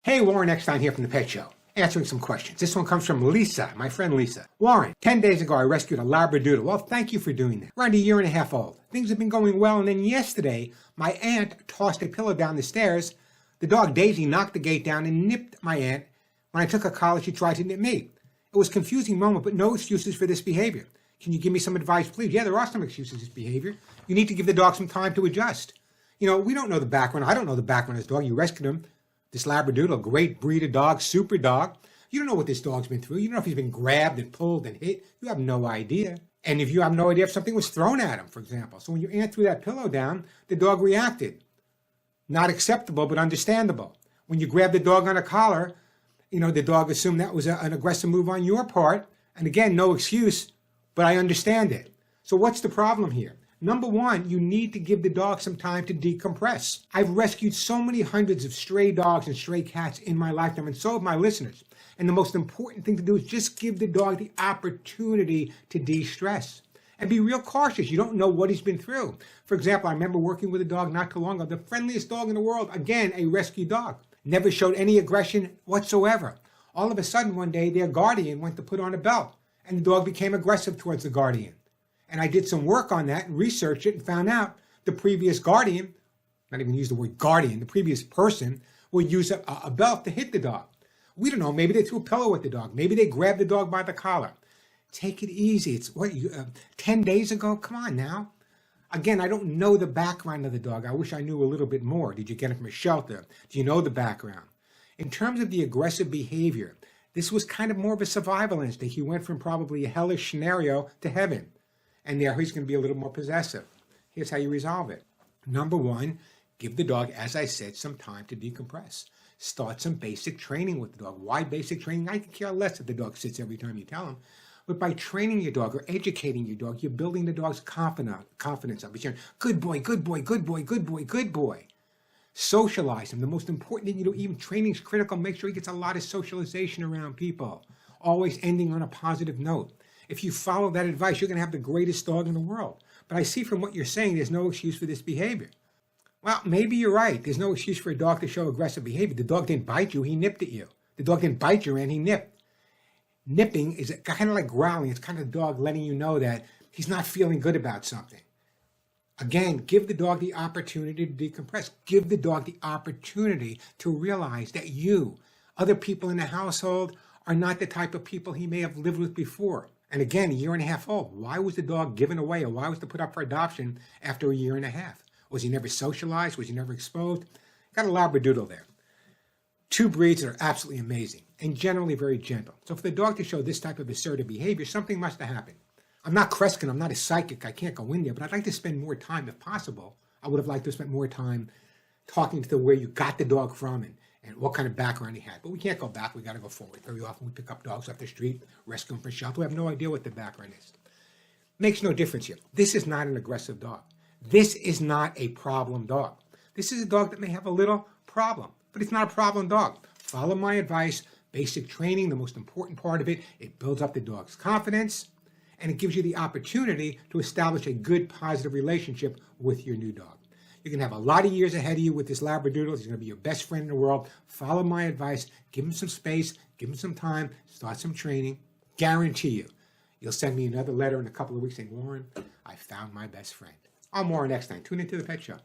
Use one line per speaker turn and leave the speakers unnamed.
Hey, Warren Eckstein here from the Pet Show, answering some questions. This one comes from Lisa, my friend Lisa. Warren, 10 days ago I rescued a Labradoodle. Well, thank you for doing that. Around a year and a half old. Things have been going well, and then yesterday, my aunt tossed a pillow down the stairs. The dog Daisy knocked the gate down and nipped my aunt. When I took her collar, she tried to nip me. It was a confusing moment, but no excuses for this behavior. Can you give me some advice, please? Yeah, there are some excuses for this behavior. You need to give the dog some time to adjust. You know, we don't know the background. I don't know the background of this dog. You rescued him. This Labradoodle, great breed of dog, super dog. You don't know what this dog's been through. You don't know if he's been grabbed and pulled and hit. You have no idea. And if you have no idea if something was thrown at him, for example. So when your aunt threw that pillow down, the dog reacted. Not acceptable, but understandable. When you grabbed the dog on a collar, you know, the dog assumed that was an aggressive move on your part. And again, no excuse, but I understand it. So what's the problem here? Number one, you need to give the dog some time to decompress. I've rescued so many hundreds of stray dogs and stray cats in my lifetime, and so have my listeners. And the most important thing to do is just give the dog the opportunity to de-stress. And be real cautious. You don't know what he's been through. For example, I remember working with a dog not too long ago, the friendliest dog in the world, again, a rescue dog. Never showed any aggression whatsoever. All of a sudden, one day, their guardian went to put on a belt, and the dog became aggressive towards the guardian. And I did some work on that and researched it and found out the previous guardian, not even use the word guardian, the previous person would use a belt to hit the dog. We don't know. Maybe they threw a pillow at the dog. Maybe they grabbed the dog by the collar. Take it easy. It's 10 days ago? Come on now. Again, I don't know the background of the dog. I wish I knew a little bit more. Did you get it from a shelter? Do you know the background? In terms of the aggressive behavior, this was kind of more of a survival instinct. He went from probably a hellish scenario to heaven. And there he's going to be a little more possessive. Here's how you resolve it. Number one, give the dog, as I said, some time to decompress. Start some basic training with the dog. Why basic training? I can care less if the dog sits every time you tell him. But by training your dog or educating your dog, you're building the dog's confidence up. You're saying, good boy, good boy, good boy, good boy, good boy. Socialize him. The most important thing you do, even training is critical. Make sure he gets a lot of socialization around people. Always ending on a positive note. If you follow that advice, you're going to have the greatest dog in the world. But I see from what you're saying, there's no excuse for this behavior. Well, maybe you're right. There's no excuse for a dog to show aggressive behavior. The dog didn't bite you, he nipped at you. The dog didn't bite you and he nipped. Nipping is kind of like growling. It's kind of the dog letting you know that he's not feeling good about something. Again, give the dog the opportunity to decompress. Give the dog the opportunity to realize that you, other people in the household, are not the type of people he may have lived with before. And again, a year and a half old. Why was the dog given away, or why was it put up for adoption after a year and a half? Was he never socialized? Was he never exposed? Got a Labradoodle there. Two breeds that are absolutely amazing and generally very gentle. So for the dog to show this type of assertive behavior, something must have happened. I'm not Kreskin, I'm not a psychic, I can't go in there, but I'd like to spend more time if possible. I would have liked to spend more time talking to where you got the dog from and what kind of background he had. But we can't go back, we got to go forward. Very often we pick up dogs off the street, rescue them from shelter. We have no idea what the background is. Makes no difference here. This is not an aggressive dog. This is not a problem dog. This is a dog that may have a little problem, but it's not a problem dog. Follow my advice. Basic training, the most important part of it, it builds up the dog's confidence, and it gives you the opportunity to establish a good, positive relationship with your new dog. You're going to have a lot of years ahead of you with this Labradoodle. He's going to be your best friend in the world. Follow my advice. Give him some space. Give him some time. Start some training. Guarantee you, you'll send me another letter in a couple of weeks saying, Warren, I found my best friend. I'm Warren Eckstein. Tune into the Pet Show.